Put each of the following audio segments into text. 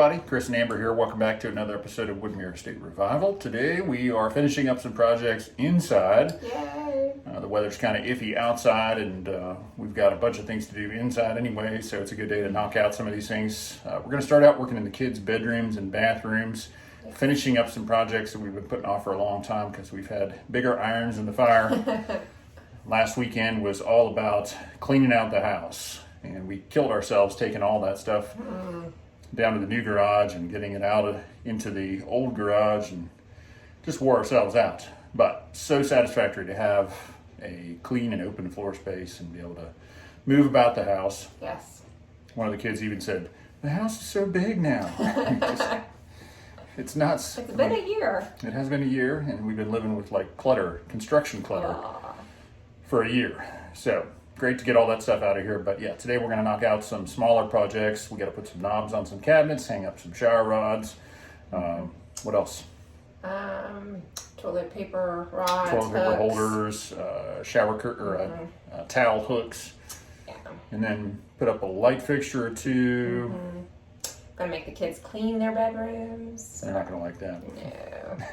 everybody. Chris and Amber here. Welcome back to another episode of Woodmere Estate Revival. Today we are finishing up some projects inside. Yay! The weather's kind of iffy outside, and we've got a bunch of things to do inside anyway, so it's a good day to knock out some of these things. We're going to start out working in the kids' bedrooms and bathrooms, finishing up some projects that we've been putting off for a long time because we've had bigger irons in the fire. Last weekend was all about cleaning out the house. And we killed ourselves taking all that stuff down to the new garage and getting it out into the old garage, and just wore ourselves out. But so satisfactory to have a clean and open floor space and be able to move about the house. Yes. One of the kids even said, "The house is so big now." It's nuts. It's been a year. It has been a year, and we've been living with like clutter, construction clutter, for a year. So great to get all that stuff out of here. But yeah, today we're going to knock out some smaller projects. We got to put some knobs on some cabinets, hang up some shower rods. What else? Toilet paper rods, Toilet paper hooks. holders, shower curtain, or towel hooks, and then put up a light fixture or two. Gonna make the kids clean their bedrooms. They're not going to like that. No.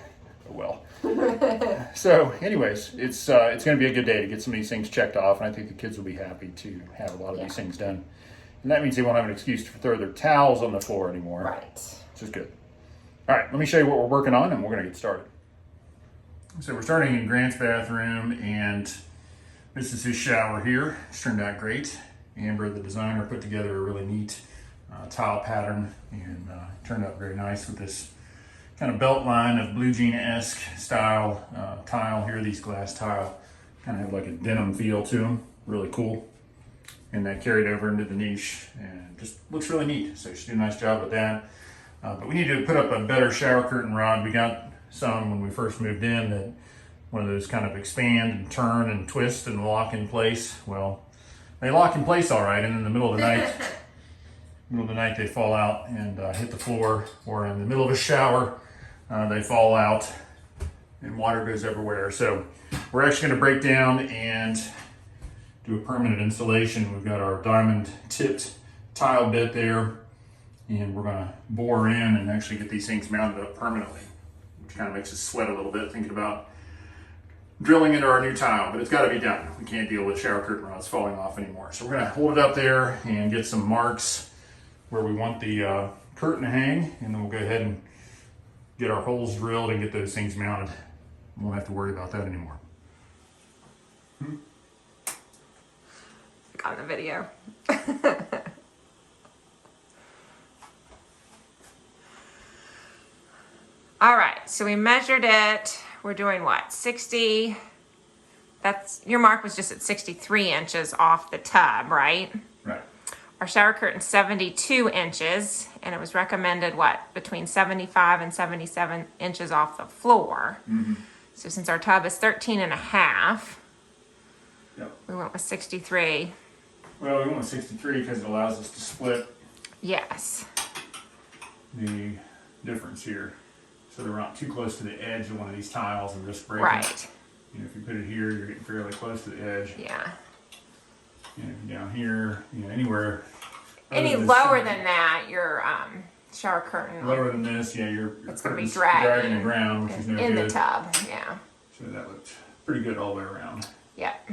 Oh well. So anyways, it's going to be a good day to get some of these things checked off, and I think the kids will be happy to have a lot of these things done. And that means they won't have an excuse to throw their towels on the floor anymore. Right. Which is good. All right, let me show you what we're working on, and we're going to get started. So we're starting in Grant's bathroom, and this is his shower here. It's turned out great. Amber, the designer, put together a really neat tile pattern, and turned out very nice with this kind of belt line of blue jean-esque style tile here. These glass tile kind of have like a denim feel to them. Really cool. And that carried over into the niche and just looks really neat. So she did a nice job with that. But we need to put up a better shower curtain rod. We got some when we first moved in, that one of those kind of expand and turn and twist and lock in place. Well, they lock in place all right, and in the middle of the night, they fall out and hit the floor, or in the middle of a shower, they fall out and water goes everywhere. So we're actually going to break down and do a permanent installation. We've got our diamond tipped tile bit there, and we're going to bore in and actually get these things mounted up permanently, which kind of makes us sweat a little bit thinking about drilling into our new tile, but it's got to be done. We can't deal with shower curtain rods falling off anymore. So we're going to hold it up there and get some marks where we want the curtain to hang, and then we'll go ahead and get our holes drilled and get those things mounted. We won't have to worry about that anymore. Got the video. All right, so we measured it. We're doing what? 60. That's your mark was just at 63 inches off the tub, right? Right. Our shower curtain's 72 inches, and it was recommended what? Between 75 and 77 inches off the floor. So since our tub is 13 and a half, we went with 63. Well, we went with 63 because it allows us to split Yes. the difference here, so they're not too close to the edge of one of these tiles and risk breaking. Right. You know, if you put it here, you're getting fairly close to the edge. Yeah. You know, down here, you know, anywhere. Any lower than that, your shower curtain Lower than this, yeah, your it's going to be curtain's dragging the ground, which is no in good. the tub. Yeah. So that looked pretty good all the way around. Yep.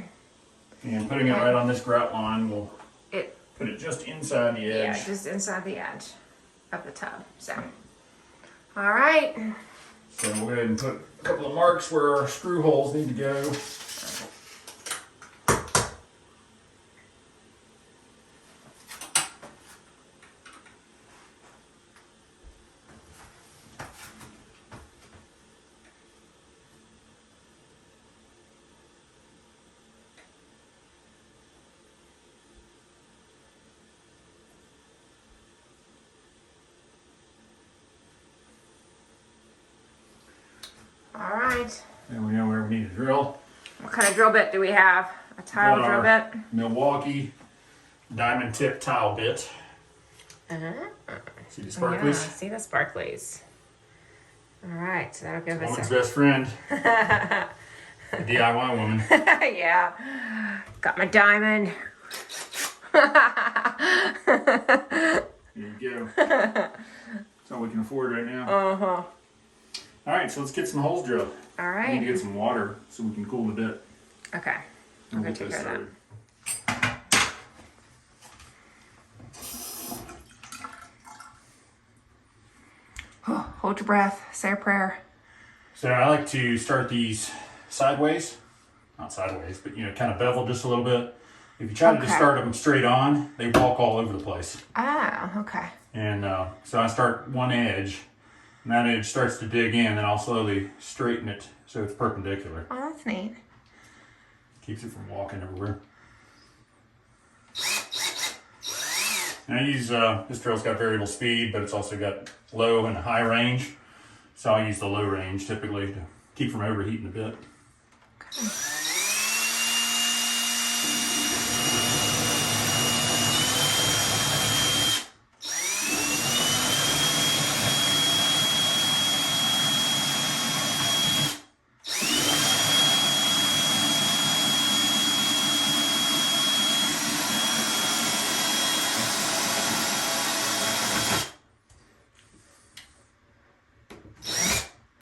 And putting it right on this grout line, we'll It. put it just inside the edge. Yeah, just inside the edge of the tub. So. All right. So we'll go ahead and put a couple of marks where our screw holes need to go. All right. And we know where we need to drill. What kind of drill bit do we have? A tile Got drill our bit? Milwaukee diamond tip tile bit. See the Yeah, sparklies? see the sparklies. All right, so that'll give us Woman's best friend. The DIY woman. yeah. Got my diamond. Here you go. That's all we can afford right now. Uh-huh. All right, so let's get some holes drilled. All I right. need to get some water so we can cool the bit. Okay. I'm We'll going to get take this care of started. that. Hold your breath. Say a prayer. So I like to start these sideways. Not sideways, but kind of bevel just a little bit. If you try to just start them straight on, they walk all over the place. Ah, okay. And so I start one edge, and that edge starts to dig in, and I'll slowly straighten it so it's perpendicular. Oh, that's neat. Keeps it from walking everywhere. And I use, this drill's got variable speed, but it's also got low and high range. So I'll use the low range typically to keep from overheating a bit. Okay.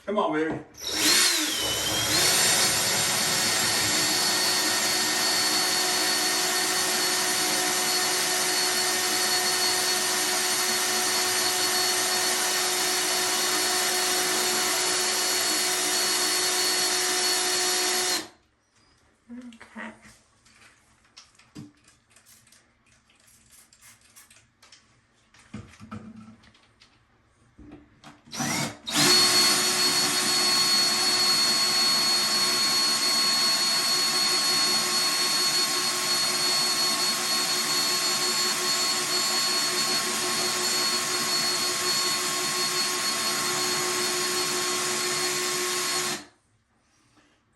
Come on, baby. Okay.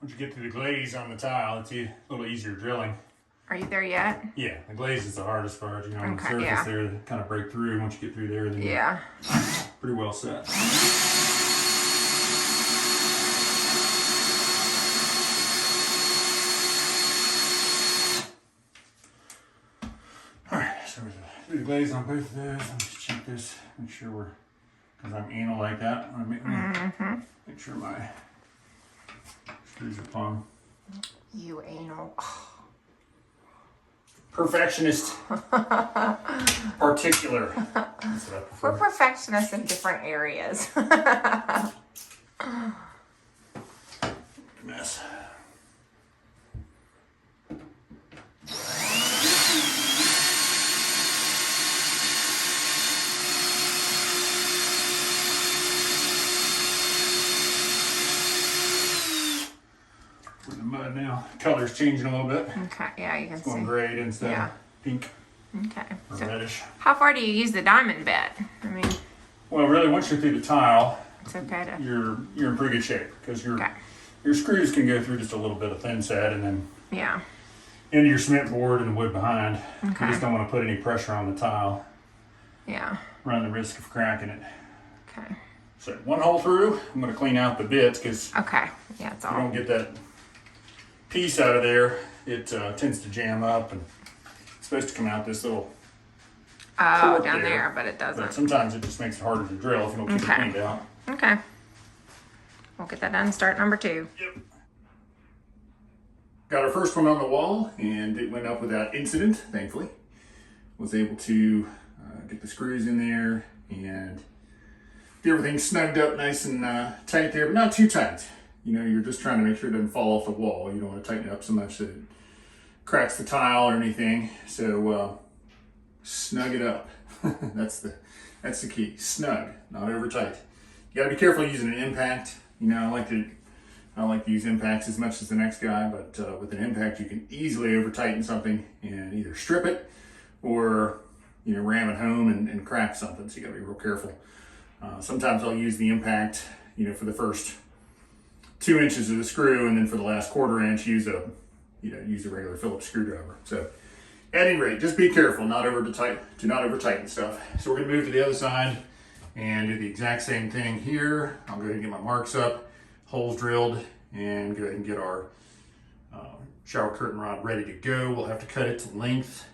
Once you get to the glaze on the tile, it's a little easier drilling. Are you there yet? Yeah, the glaze is the hardest part. On the Okay, surface yeah. there, they kind of break through. Once you get through there, then Yeah. you're pretty well set. All right, so we're do the glaze on both of those. Let me just check this, make sure we're, because I'm anal like that. I make sure my screws are plumb. You anal. Perfectionist. Particular. That's what I prefer. We're perfectionists in different areas. Mess. We're in the mud now. Color's changing a little bit. Okay, yeah, you can It's going see. gray instead Yeah. of pink Okay. or So reddish. how far do you use the diamond bit? I mean, Well, really, once you're through the tile, it's okay to. you're in pretty good shape because Okay. your screws can go through just a little bit of thin set and then Yeah. into your cement board and the wood behind. Okay. You just don't want to put any pressure on the tile. Yeah. Run the risk of cracking it. Okay. So one hole through, I'm going to clean out the bits because Okay. Yeah, it's if you all. don't get that piece out of there, it tends to jam up and it's supposed to come out this little Oh, port down there, there, but it but doesn't. sometimes it just makes it harder to drill if you don't keep Okay. it cleaned out. Okay. We'll get that done. Start number 2. Yep. Got our first one on the wall and it went up without incident, thankfully. Was able to get the screws in there and get everything snugged up nice and tight there, but not too tight. You know, you're just trying to make sure it doesn't fall off the wall. You don't want to tighten it up so much that it cracks the tile or anything. So snug it up. That's the key. Snug, not over tight. You gotta be careful using an impact. You know, I don't like to use impacts as much as the next guy, but with an impact you can easily over tighten something and either strip it or ram it home and crack something. So you gotta be real careful. Sometimes I'll use the impact, for the first 2 inches of the screw, and then for the last 1/4 inch use a regular Phillips screwdriver. So at any rate, just be careful, do not over tighten stuff. So we're gonna move to the other side and do the exact same thing here. I'll go ahead and get my marks up, holes drilled, and go ahead and get our shower curtain rod ready to go. We'll have to cut it to length,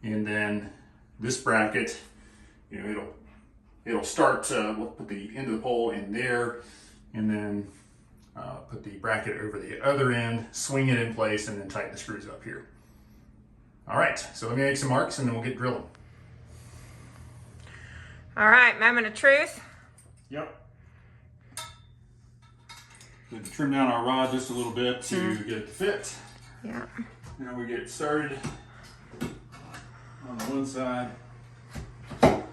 and then this bracket, it'll it'll start to, we'll put the end of the pole in there, and then put the bracket over the other end, swing it in place, and then tighten the screws up here. All right, so let me make some marks and then we'll get drilling. All right, moment of truth. Yep. Going to trim down our rod just a little bit to get it to fit. Yeah. Now we get started on the one side, and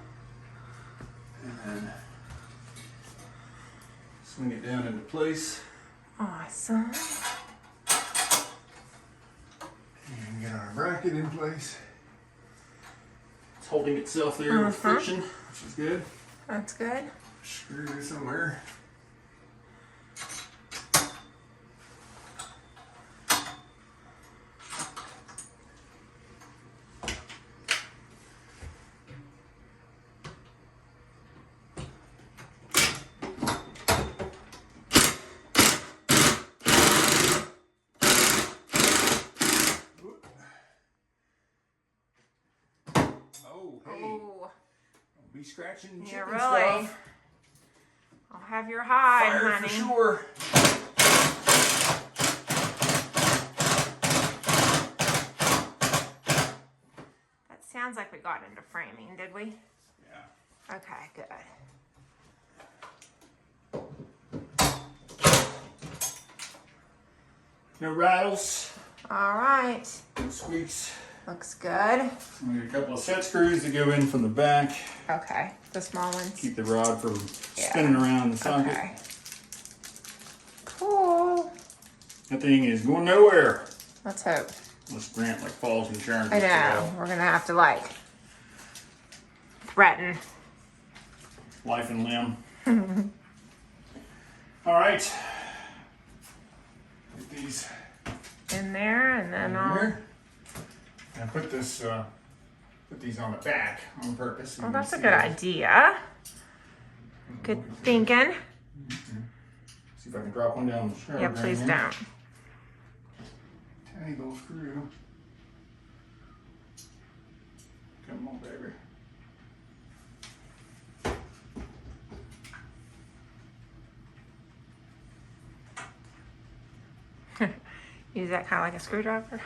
then swing it down into place. Awesome. And get our bracket in place. It's holding itself there with friction, which is good. That's good. Screw somewhere. Oh, hey. Oh, Don't be scratching and yeah, chipping really. stuff. I'll have your hide, Fire honey. for sure. That sounds like we got into framing, did we? Yeah. Okay, good. No rattles, All right. no squeaks. Looks good. We got a couple of set screws that go in from the back. Okay, the small ones. Keep the rod from spinning around the socket. Okay. Cool. That thing is going nowhere. Let's hope. Unless Grant like falls in the shower. And I gets it know. out. We're gonna have to like threaten. Life and limb. All right. Get these In there, and then I'll. here. And put this, put these on the back on purpose. so Well, you can that's a see good it. idea. Good thinking. See if I can drop one down the shower. Yeah, please drain here. don't. Tiny little screw. Come on, baby. Use that kind of like a screwdriver.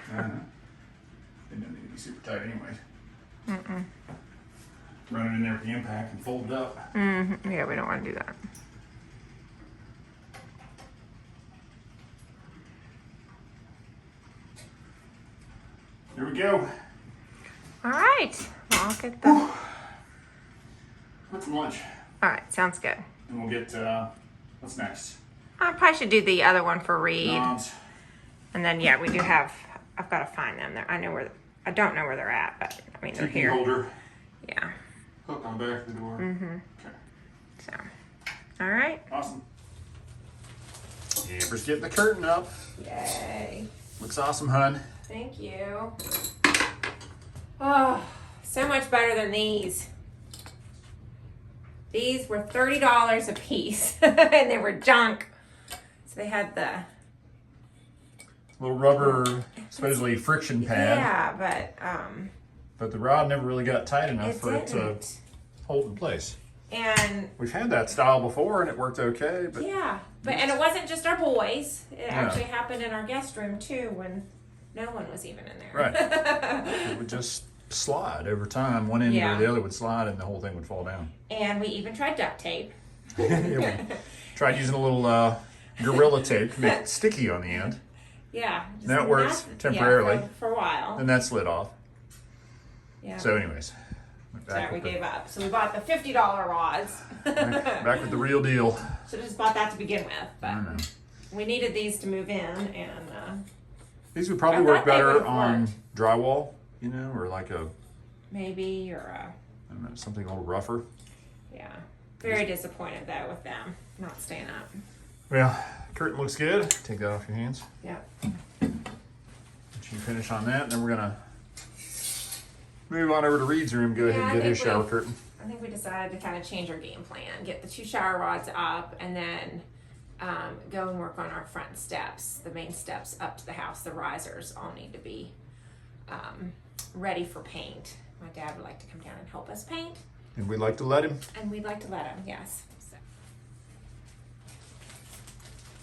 They don't need to be super tight anyways. Run it in there with the impact and fold it up. Yeah, we don't want to do that. There we go. All right. Well, I'll get the. What's some lunch? All right, sounds good. And we'll get, what's next? I probably should do the other one for Reed. Knobs. And then, yeah, we do have, I've got to find them. I know where, I don't know where they're at, but I mean, they're TP here. holder. Yeah. Hook on the back of the door. Okay. So, all right. Awesome. Amber's getting the curtain up. Yay. Looks awesome, hun. Thank you. Oh, so much better than these. These were $30 a piece, and they were junk. So they had the Little rubber, supposedly friction pad. yeah, But the rod never really got tight enough it for it to didn't. hold in place. And We've had that style before and it worked okay, but yeah, but and it wasn't just our boys. It actually happened in our guest room too, when no one was even in there. Right. It would just slide over time. One end Yeah. or the other would slide and the whole thing would fall down. And we even tried duct tape. Yeah, we tried using a little Gorilla Tape to make it sticky on the end. Yeah. just That works temporarily. Yeah, for a while. And that slid off. Yeah. So anyways, So we gave up. So we bought the $50 rods. back with the real deal. Should have just bought that to begin with, I but know. we needed these to move in, and These would probably I work thought they better would've on worked. drywall, you know, or like a, maybe or I don't know, something a little rougher. yeah. Very disappointed though with them not staying up. Well, curtain looks good. Take that off your hands. Yeah. Let you finish on that, and then we're gonna move on over to Reed's room. Go ahead Yeah, and I get think his shower we- curtain. I think we decided to kind of change our game plan, get the 2 shower rods up, and then go and work on our front steps, the main steps up to the house. The risers all need to be ready for paint. My dad would like to come down and help us paint. And we'd like to let him. And we'd like to let him, yes. So.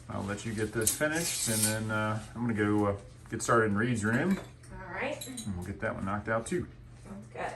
I'll let you get this finished, and then I'm gonna go get started in Reed's room. All right. And we'll get that one knocked out too. Sounds good.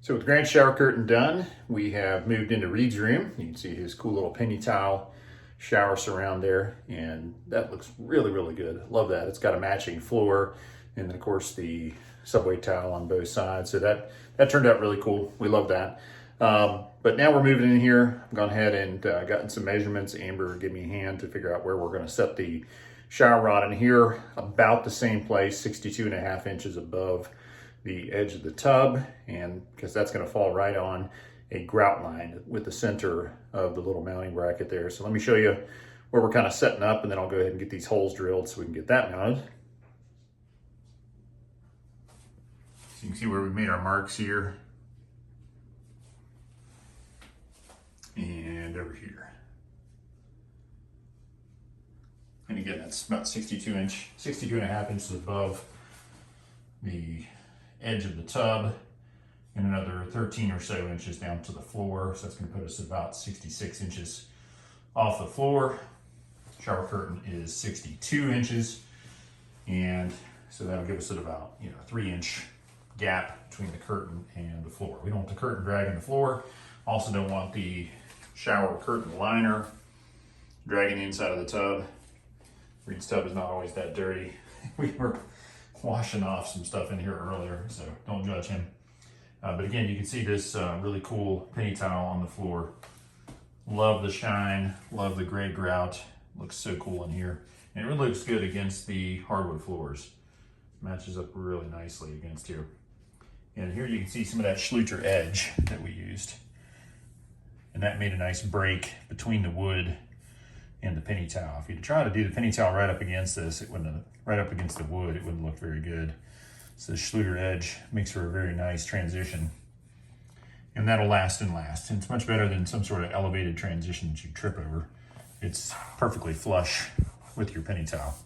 So with Grant's shower curtain done, we have moved into Reed's room. You can see his cool little penny tile shower surround there, and that looks really, really good. Love that. It's got a matching floor, and then of course the subway tile on both sides. So that turned out really cool. We love that. But now we're moving in here. I've gone ahead and gotten some measurements. Amber gave me a hand to figure out where we're going to set the shower rod in here. About the same place, 62.5 inches above the edge of the tub, and because that's going to fall right on a grout line with the center of the little mounting bracket there. So let me show you where we're kind of setting up, and then I'll go ahead and get these holes drilled so we can get that mounted. So you can see where we've made our marks here and over here. And again, that's about 62.5 inches above the edge of the tub, and another 13 or so inches down to the floor. So that's going to put us about 66 inches off the floor. Shower curtain is 62 inches, and so that'll give us at about 3-inch gap between the curtain and the floor. We don't want the curtain dragging the floor. Also don't want the shower curtain liner dragging the inside of the tub. Reed's tub is not always that dirty. We were washing off some stuff in here earlier, so don't judge him. But again, you can see this really cool penny tile on the floor. Love the shine, love the gray grout. Looks so cool in here. And it really looks good against the hardwood floors. Matches up really nicely against here. And here you can see some of that Schluter edge that we used. And that made a nice break between the wood and the penny tile. If you try to do the penny tile right up against this, it wouldn't, right up against the wood, it wouldn't look very good. So the Schluter edge makes for a very nice transition. And that'll last and last. And it's much better than some sort of elevated transition that you trip over. It's perfectly flush with your penny tile.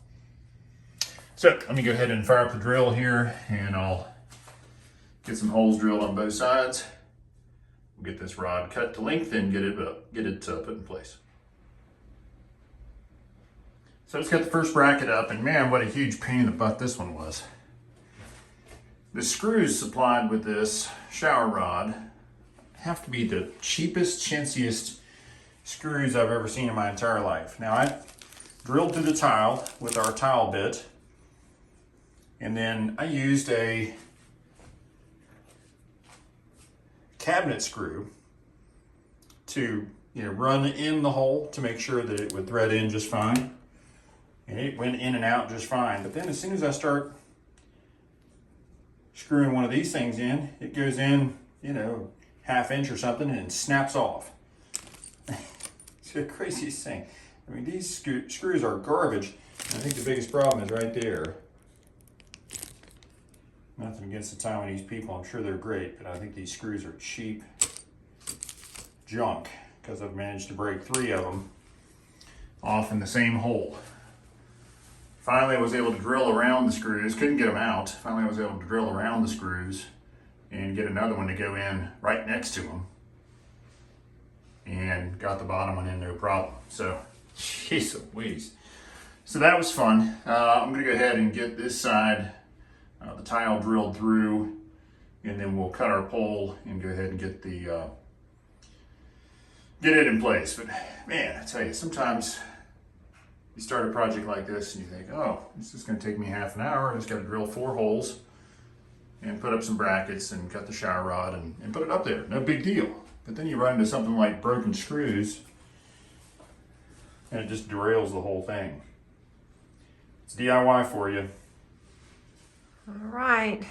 So let me go ahead and fire up the drill here, and I'll get some holes drilled on both sides. We'll get this rod cut to length and get it put in place. So let's get the first bracket up, and man, what a huge pain in the butt this one was. The screws supplied with this shower rod have to be the cheapest, chintziest screws I've ever seen in my entire life. Now I drilled through the tile with our tile bit, and then I used a cabinet screw to run in the hole to make sure that it would thread in just fine. And it went in and out just fine. But then as soon as I start screwing one of these things in, it goes in, ½ inch or something, and snaps off. It's the craziest thing. I mean, these screws are garbage. And I think the biggest problem is right there. Nothing against the Taiwanese people, I'm sure they're great, but I think these screws are cheap junk, because I've managed to break 3 of them off in the same hole. Finally, I was able to drill around the screws, couldn't get them out. Finally, I was able to drill around the screws and get another one to go in right next to them, and got the bottom one in no problem. So, jeez Louise. So that was fun. I'm gonna go ahead and get this side, the tile drilled through, and then we'll cut our pole and go ahead and get it in place. But man, I tell you, sometimes you start a project like this and you think, oh, this is going to take me ½ an hour. I just got to drill 4 holes and put up some brackets and cut the shower rod and put it up there. No big deal. But then you run into something like broken screws and it just derails the whole thing. It's DIY for you. All right.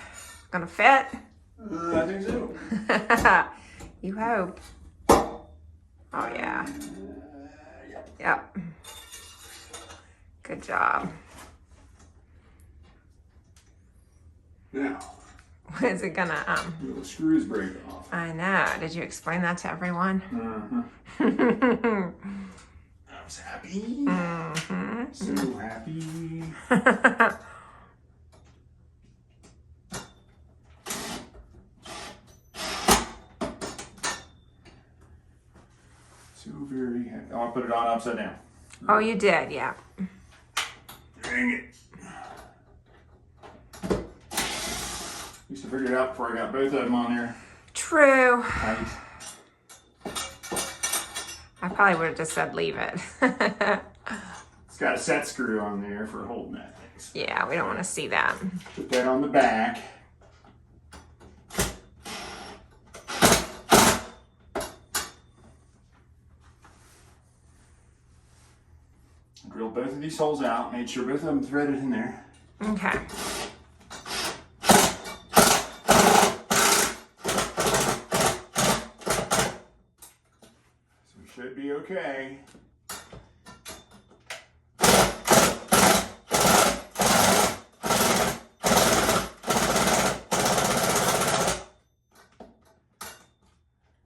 Gonna fit? I think so. You hope. Oh, yeah. Yep. Good job. Now, Is it gonna, the screws break off. I know. Did you explain that to everyone? I was happy. So happy. So very happy. Oh, I put it on upside down. Oh, you did, yeah. Dang it. Used to figure it out before I got both of them on there. True. Tight. I probably would have just said leave it. It's got a set screw on there for holding that thing. So Yeah, we don't want to see that. put that on the back. Drill both of these holes out, made sure both of them threaded in there. Okay. So we should be okay.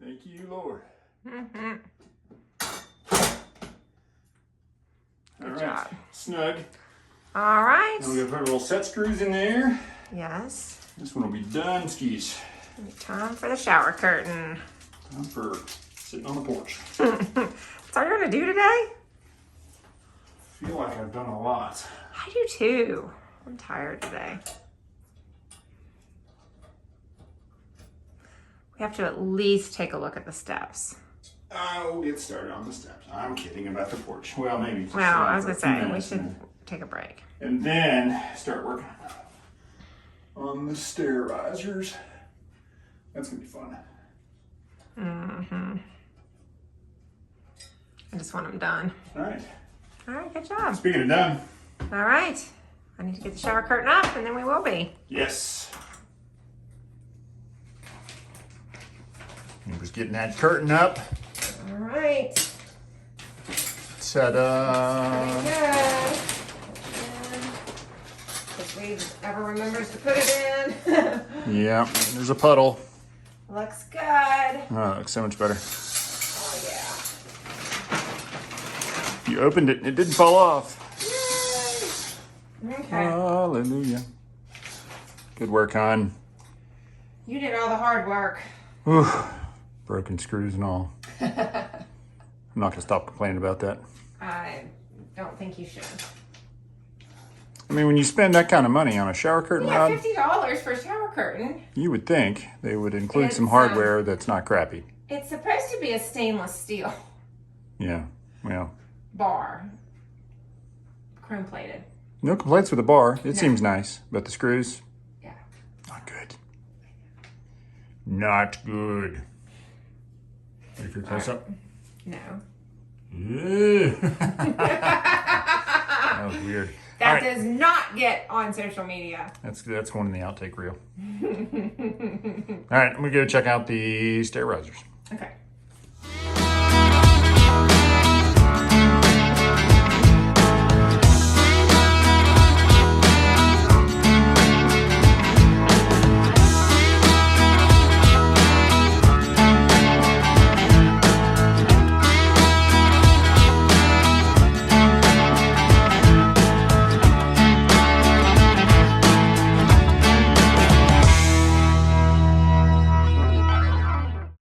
Thank you, Lord. Mm-hmm. All right, job. snug. All right. Now we gotta put a little set screws in there. Yes. This one will be done, skis. Time for the shower curtain. Time for sitting on the porch. That's all you're gonna do today? Feel like I've done a lot. I do too. I'm tired today. We have to at least take a look at the steps. We'll get started on the steps. I'm kidding about the porch. Well, maybe. Just Well, I was for gonna a few say, we minutes should take a break. and then start working on the stair risers. That's gonna be fun. Mm-hmm. I just want them done. All right. All right, good job. Speaking of done. All right. I need to get the shower curtain up and then we will be. Yes. He was getting that curtain up. All right. Set up. Good. If Reed ever remembers to put it in. Yeah, there's a puddle. Looks good. Oh, that looks so much better. Oh, yeah. You opened it and it didn't fall off. Yay. Okay. Hallelujah. Good work, hon. You did all the hard work. Whew. Broken screws and all. I'm not gonna stop complaining about that. I don't think you should. I mean, when you spend that kind of money on a shower curtain Yeah, rod, $50 for a shower curtain. you would think they would include some It's, hardware that's not crappy. It's supposed to be a stainless steel Yeah, well, bar. Chrome plated. no complaints with the bar. It No. seems nice, but the screws, Yeah. not good. Not good. Ready for a close up? No. Yeah. That was weird. That All right. does not get on social media. That's going in the outtake reel. All right, I'm gonna go check out the stair risers. Okay.